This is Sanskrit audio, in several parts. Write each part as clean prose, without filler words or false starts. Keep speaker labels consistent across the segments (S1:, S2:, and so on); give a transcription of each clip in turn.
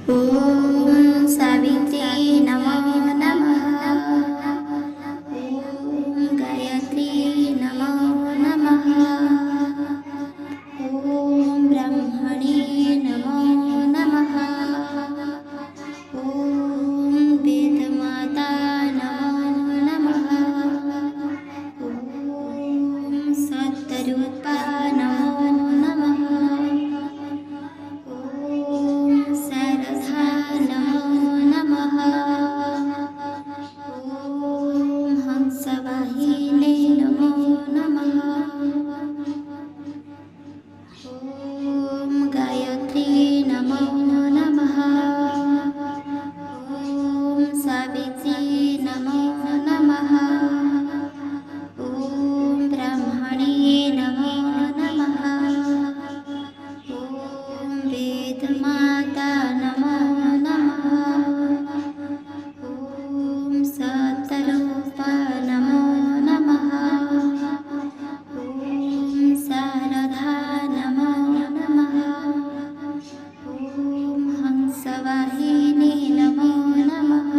S1: ॐ सावित्री नमो नमः। ॐ गायत्री नमो नमः। ॐ ब्रह्मणे नमो नमः। ॐ वेदमाता नमो नमः। ॐ सत्तरूपा नमो नमः। ॐ शारदा नमो नमः। ॐ हंसवाहिने नमो नमः। ॐ गायत्री नमो नमः। ॐ सावित्री नमो नमः। ॐ ब्रह्मणे नमो नमः। ॐ वेदमाता नमो नमः। ॐ सत्तरूपा नमो नमः। ॐ शारदा नमो नमः। ॐ हंसवाहिने नमो नमः।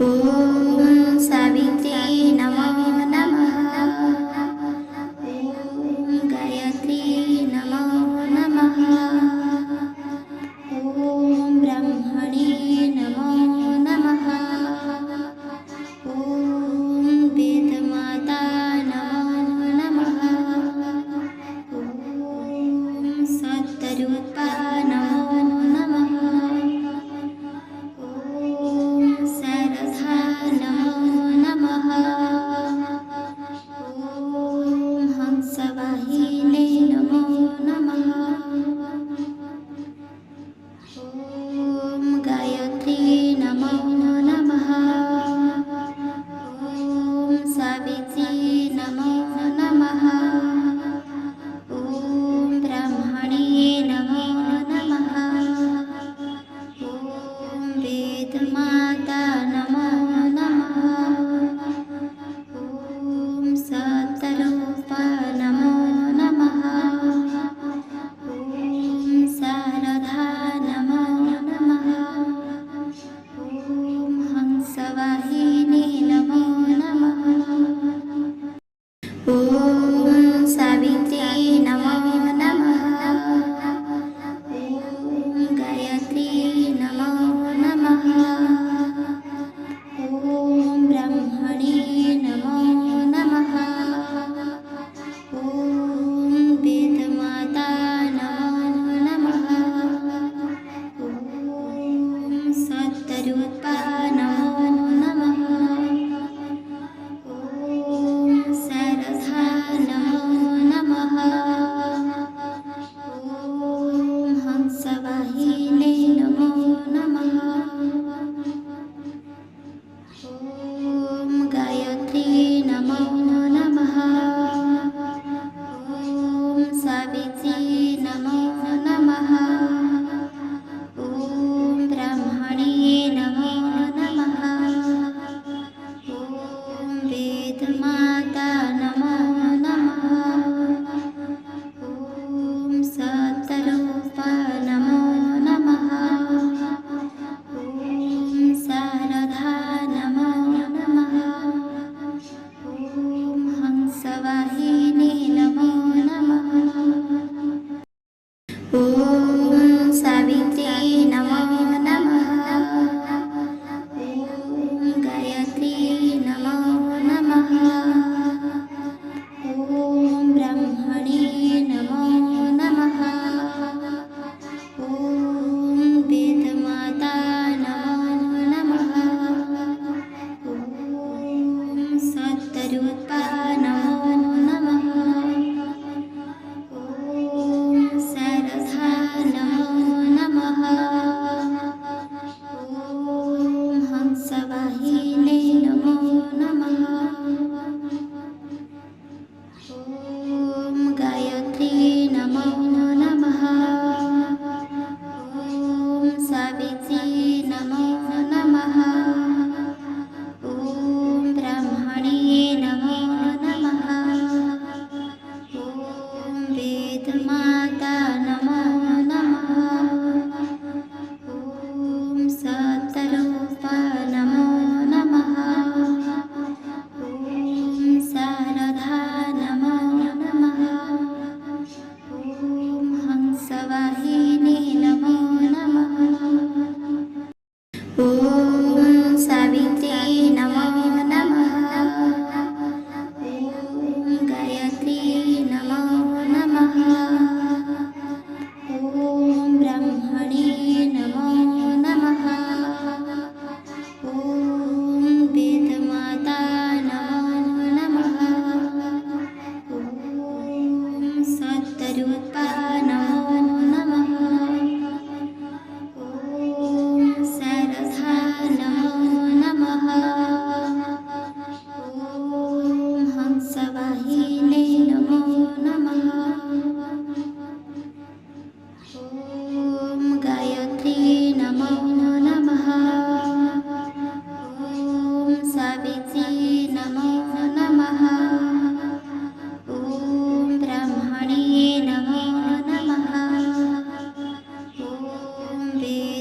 S1: ॐ सावित्री नमो नमः। ॐ गायत्री नमो नमः। ॐ ब्रह्मणे नमो नमः। ॐ वेदमाता नमो नमः। ॐ सत्तरूपा नमो नमः। ॐ शारदा नमो नमः। ॐ हंसवाहिने नमो नमः। ॐ गायत्री नमो नमः। ॐ सावित्री नमो नमः। ॐ ब्रह्मणे नमो नमः। ॐ वेदमाता नमो नमः। ॐ सत्तरूपा नमो नमः। ॐ शारदा नमो नमः। ॐ हंसवाहिने नमो नमः। ॐ सावित्री नमो नमः। ॐ गायत्री नमो नमः। ॐ ब्रह्मणे नमो नमः। ॐ वेदमाता नमो नमः। ॐ सत्तरूपा नमो नमः। ॐ शारदा नमो नमः। ॐ हंसवाहिने नमो नमः। ॐ गायत्री नमो नमः। ॐ सावित्री नमो नमः। ॐ ब्रह्मणे नमो नमः। ॐ वेदमाता नमो नमः। ॐ सत्तरूपा नमो नमः। ॐ ब्रह्मणे नमो नमः। ॐ शारदा नमो नमः। ॐ वेदमाता नमो नमः। ॐ वेदमाता नमो नमः। ॐ सत्तरूपा नमो नमः। ॐ शारदा नमो नमः। ॐ हंसवाहिने नमो नमः। ॐ सावित्री नमो नमः। ॐ गायत्री नमो नमः। ॐ ब्रह्मणे नमो नमः। ॐ वेदमाता नमो नमः। ॐ सत्तरूपा नमो नमः। ॐ शारदा नमो नमः। ॐ हंसवाहिने नमो नमः। ॐ गायत्री नमो नमः। ॐ सावित्री नमो नमः। ॐ ब्रह्मणे नमो नमः। ॐ वेदमाता नमो नमः।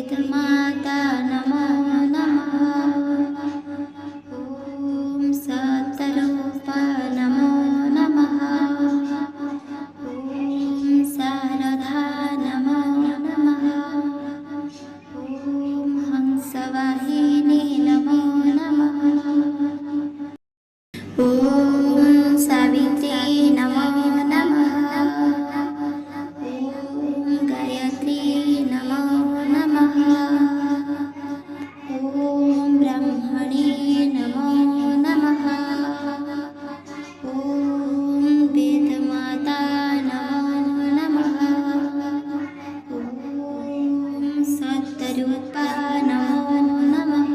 S1: वेदमाता नमो नमः। ॐ सतरूपा नमो नमः। ॐ शारदा नमो नमः। ॐ हंसवाहिनी नमो नमः। ॐ सावित्री नमो नमः। ॐ गायत्री नमो नमः। ॐ ब्रह्मणे नमो नमः। ॐ वेदमाता नमो नमः। ॐ सतरूपा नमो नमः।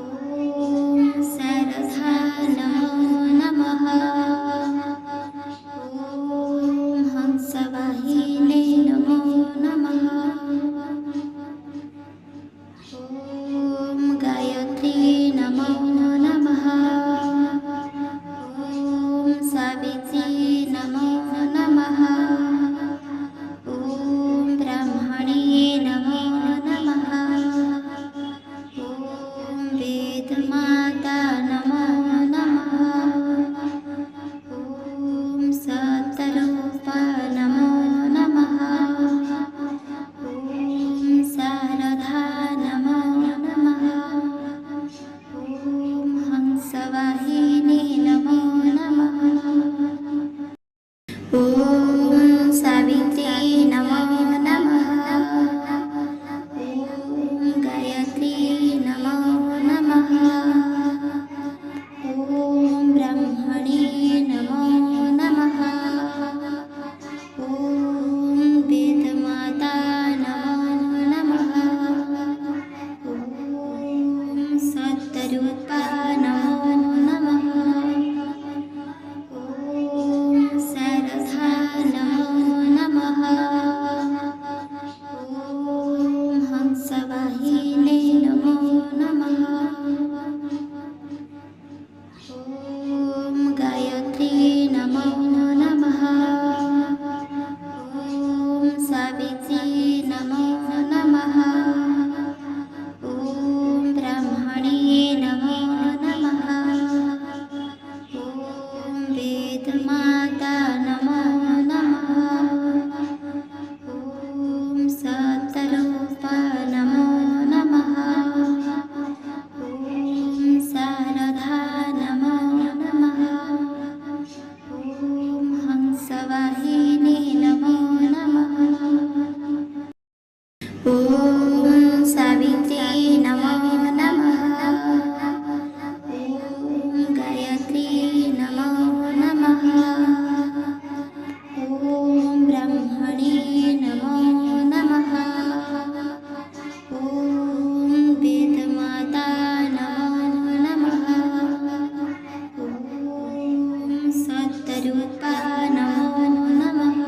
S1: ॐ शारदा नमो नमः। ॐ हंसवाहिनी नमो नमः। ॐ गायत्री नमो नमः। ॐ सावित्री नमो नमः। ॐ ब्रह्मणे नमो नमः। ॐ वेदमाता नमो नमः। ॐ सतरूपा नमो नमः। ॐ शारदा नमो नमः। ॐ हंसवाहिनी नमो नमः। ॐ सावित्री नमो नमः। ॐ गायत्री नमो नमः। ॐ ब्रह्मणे नमो नमः। ॐ वेदमाता नमो नमः। ॐ सतरूपा नमो नमः। ॐ शारदा नमो नमः। ॐ हंसवाहिनी नमो नमः। ॐ गायत्री नमो नमः। ॐ सावित्री नमो नमः। ॐ ब्रह्मणे नमो नमः। ॐ वेदमाता नमो नमः। ॐ सतरूपा नमो नमः। ॐ शारदा नमो नमः। ॐ हंसवाहिनी नमो नमः। ॐ सावित्री नमो नमः। ॐ गायत्री नमो नमः। ॐ ब्रह्मणे नमो नमः। ॐ वेदमाता नमो नमः। ॐ सतरूपा नमो नमः।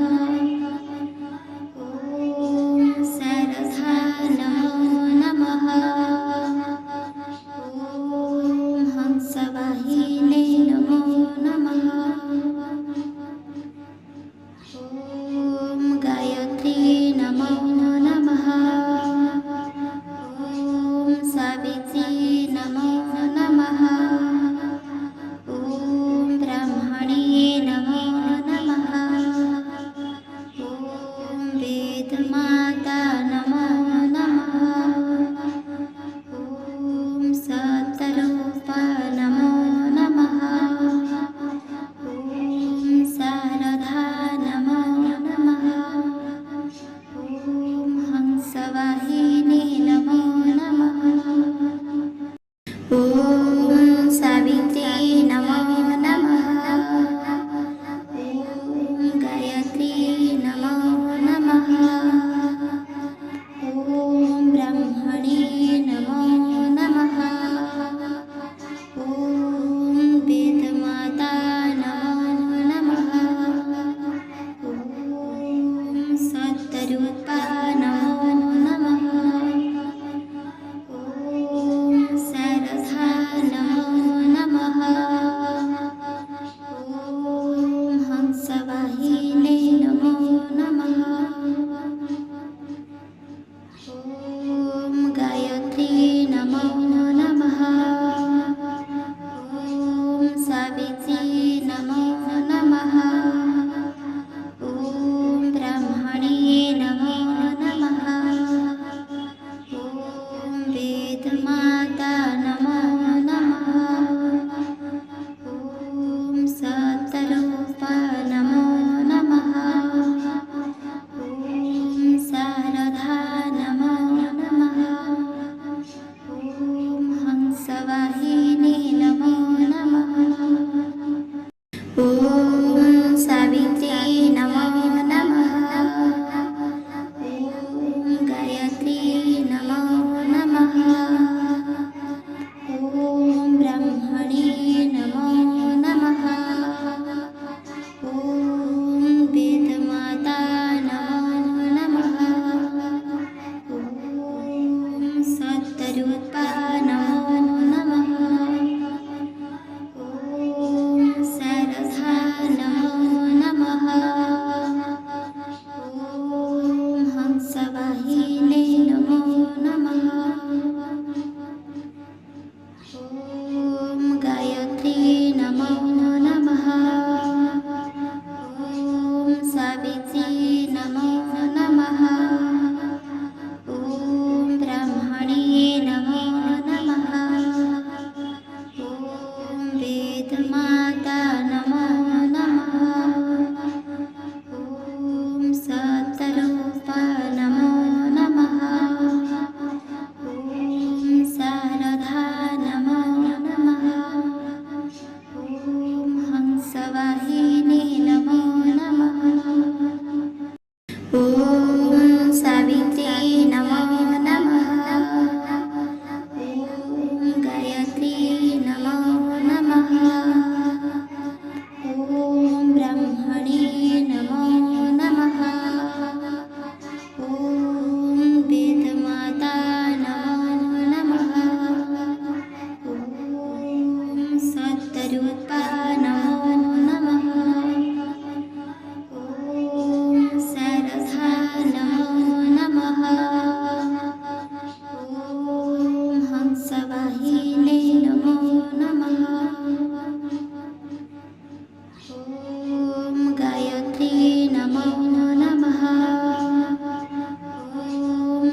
S1: ॐ शारदा नमो नमः। ॐ हंसवाहिनी नमो नमः। ॐ गायत्री नमो नमः। ॐ सावित्री नमो नमः। ॐ ब्रह्मणे नमो नमः। ॐ वेदमाता नमो नमः। ॐ सतरूपा नमो नमः। ॐ शारदा नमो नमः। ॐ हंसवाहिनी नमो नमः। ॐ सावित्री नमो नमः। ॐ गायत्री नमो नमः।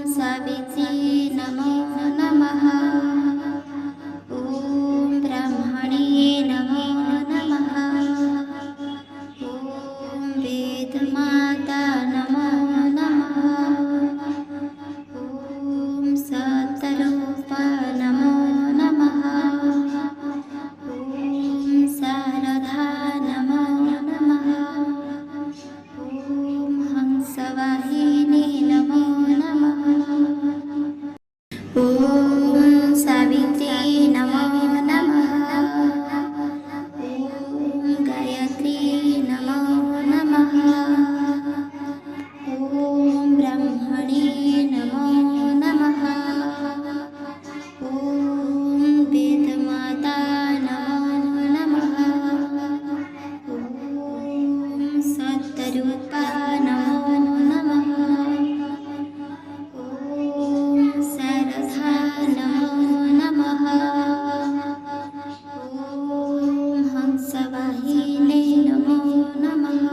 S1: सावित्री नमो नमः। ॐ ब्रह्मणे नमो नमः। ॐ वेदमाता नमो नमः। ॐ सतरूपा नमो नमः। ॐ शारदा नमो नमः। ॐ हंसवाहिनी नमो नमः। ॐ सावित्री नमो नमः। ॐ गायत्री नमो नमः। ॐ ब्रह्मणे नमो नमः। ॐ वेदमाता नमो नमः। ॐ सतरूपा नमो नमः। ॐ शारदा नमो नमः। ॐ हंसवाहिनी नमो नमः।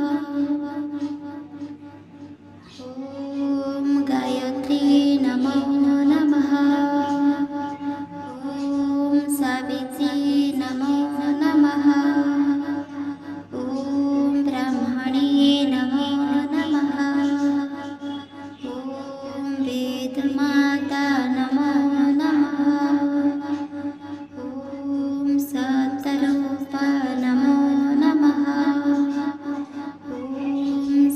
S1: ॐ गायत्री नमो नमः। ॐ सावित्री नमो नमः। ॐ ब्रह्मणे नमो नमः। ॐ वेदमाता नमो नमः। ॐ सतरूपा नमो नमः। ॐ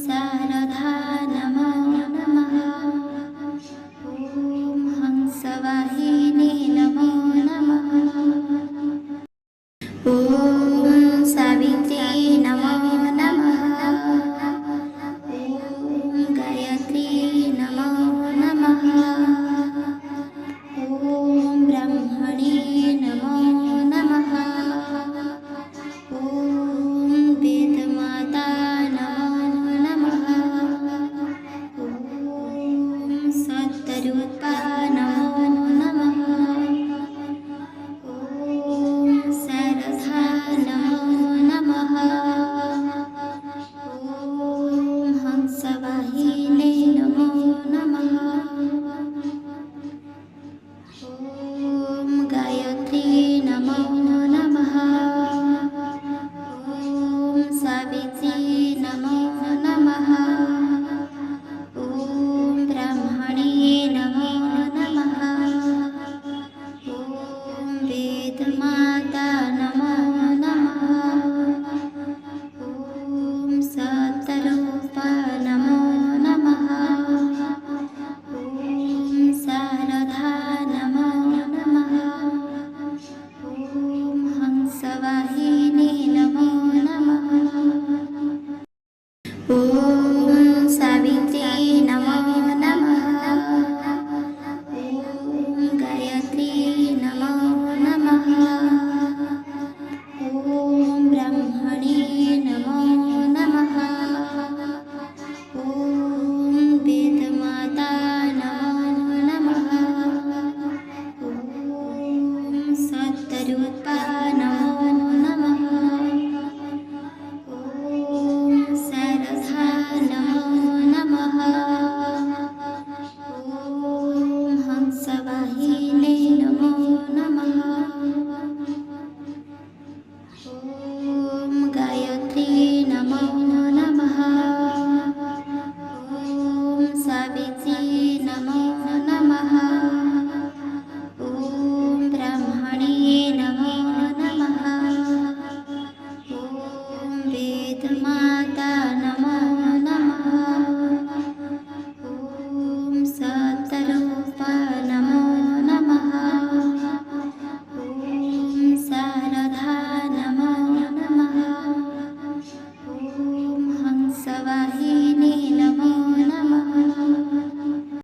S1: शारदा नमो नमः। ॐ हंसवाहिनी नमो नमः। ॐ सावित्री नमो नमः। ॐ गायत्री नमो नमः। ॐ ब्रह्मणे नमो नमः। ॐ वेदमाता नमो नमः। ॐ सतरूपा